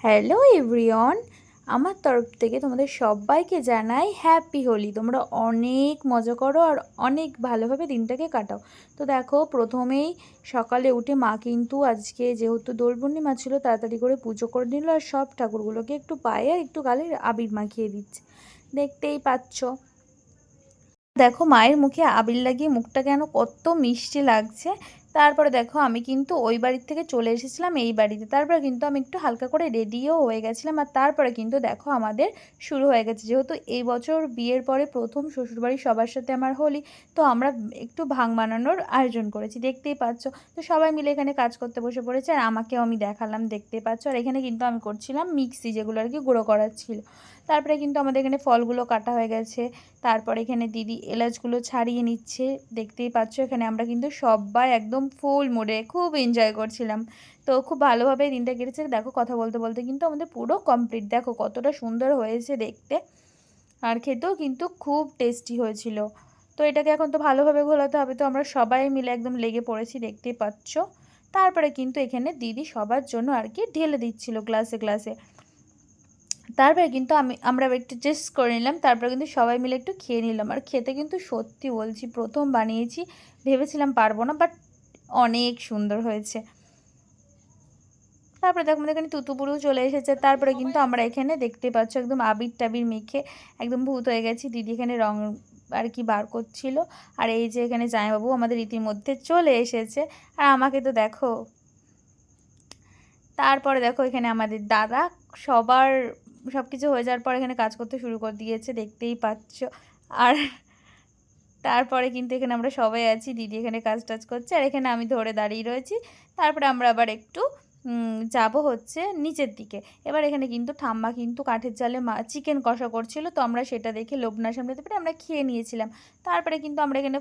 Hello everyone, আমার তরফ থেকে তোমাদের সবাইকে জানাই হ্যাপি হোলি। তোমরা অনেক মজা করো আর অনেক ভালোভাবে দিনটাকে কাটাও। তো দেখো, প্রথমেই সকালে উঠে মা কিন্তু আজকে যেহেতু দোল পূর্ণিমা ছিল, তাড়াতাড়ি করে পুজো করে নিল আর সব ঠাকুরগুলোকে একটু পায়ে আর একটু গালে আবির মাখিয়ে দিচ্ছে, দেখতেই পাচ্ছ। দেখো মায়ের মুখে আবির লাগিয়ে মুখটা যেন কত মিষ্টি লাগছে। তারপরে দেখো আমি কিন্তু ওই বাড়ির থেকে চলে এসেছিলাম এই বাড়িতে। তারপরে কিন্তু আমি একটু হালকা করে রেডিও হয়ে গেছিলাম। আর তারপরে কিন্তু দেখো আমাদের শুরু হয়ে গেছে, যেহেতু এই বছর বিয়ের পরে প্রথম শ্বশুরবাড়ির সবার সাথে আমার হোলি, তো আমরা একটু ভাং বানানোর আয়োজন করেছি, দেখতেই পাচ্ছ। তো সবাই মিলে এখানে কাজ করতে বসে পড়েছে আর আমাকেও আমি দেখালাম, দেখতেই পাচ্ছ। আর এখানে কিন্তু আমি করছিলাম মিক্সি, যেগুলো আর কি গুঁড়ো করার ছিল। তারপরে কিন্তু আমাদের এখানে ফলগুলো কাটা হয়ে গেছে। তারপরে এখানে দিদি এলাচগুলো ছাড়িয়ে নিচ্ছে, দেখতেই পাচ্ছ। এখানে আমরা কিন্তু সবাই একদম ফুল মুডে খুব এনজয় করছিলাম। তো খুব ভালোভাবে দিনটা কেটেছে। দেখো কথা বলতে বলতে কিন্তু আমাদের পুরো কমপ্লিট। দেখো কতটা সুন্দর হয়েছে দেখতে, আর খেতেও কিন্তু খুব টেস্টি হয়েছিল। তো এটাকে এখন তো ভালোভাবে ঘোলাতে হবে, তো আমরা সবাই মিলে একদম লেগে পড়েছি, দেখতেই পাচ্ছ। তারপরে কিন্তু এখানে দিদি সবার জন্য আর কি ঢেলে দিচ্ছিল গ্লাসে গ্লাসে। তারপরে কিন্তু আমরা একটু টেস্ট করে নিলাম, তারপরে কিন্তু সবাই মিলে একটু খেয়ে নিলাম। আর খেতে কিন্তু সত্যি বলছি, প্রথম বানিয়েছি, ভেবেছিলাম পারবো না, বাট অনেক সুন্দর হয়েছে। তারপরে দেখো আমাদের এখানে তুতুপুরু চলে এসেছে। তারপরে কিন্তু আমরা এখানে দেখতে পাচ্ছ একদম আবির টাবির মেখে একদম ভূত হয়ে গেছি। দিদি এখানে রং আর কি বার করছিল। আর এই যে এখানে জামাইবাবু আমাদের ইতিমধ্যে চলে এসেছে, আর আমাকে তো দেখো। তারপরে দেখো এখানে আমাদের দাদা সবার সব কিছু হয়ে যাওয়ার পর এখানে কাজ করতে শুরু করে দিয়েছে, দেখতেই পাচ্ছ। আর তারপরে কিন্তু এখানে আমরা সবাই আছি, দিদি এখানে কাজ টাজ করছে আর এখানে আমি ধরে দাঁড়িয়ে রয়েছি। তারপরে আমরা আবার একটু যাব হচ্ছে নিচের দিকে। এবার এখানে কিন্তু ঠাম্মা কিন্তু কাঠের জালে চিকেন কষা করছিল, তো আমরা সেটা দেখে লোভ না সামলাতে পেরে আমরা খেয়ে নিয়েছিলাম। তারপরে কিন্তু আমরা এখানে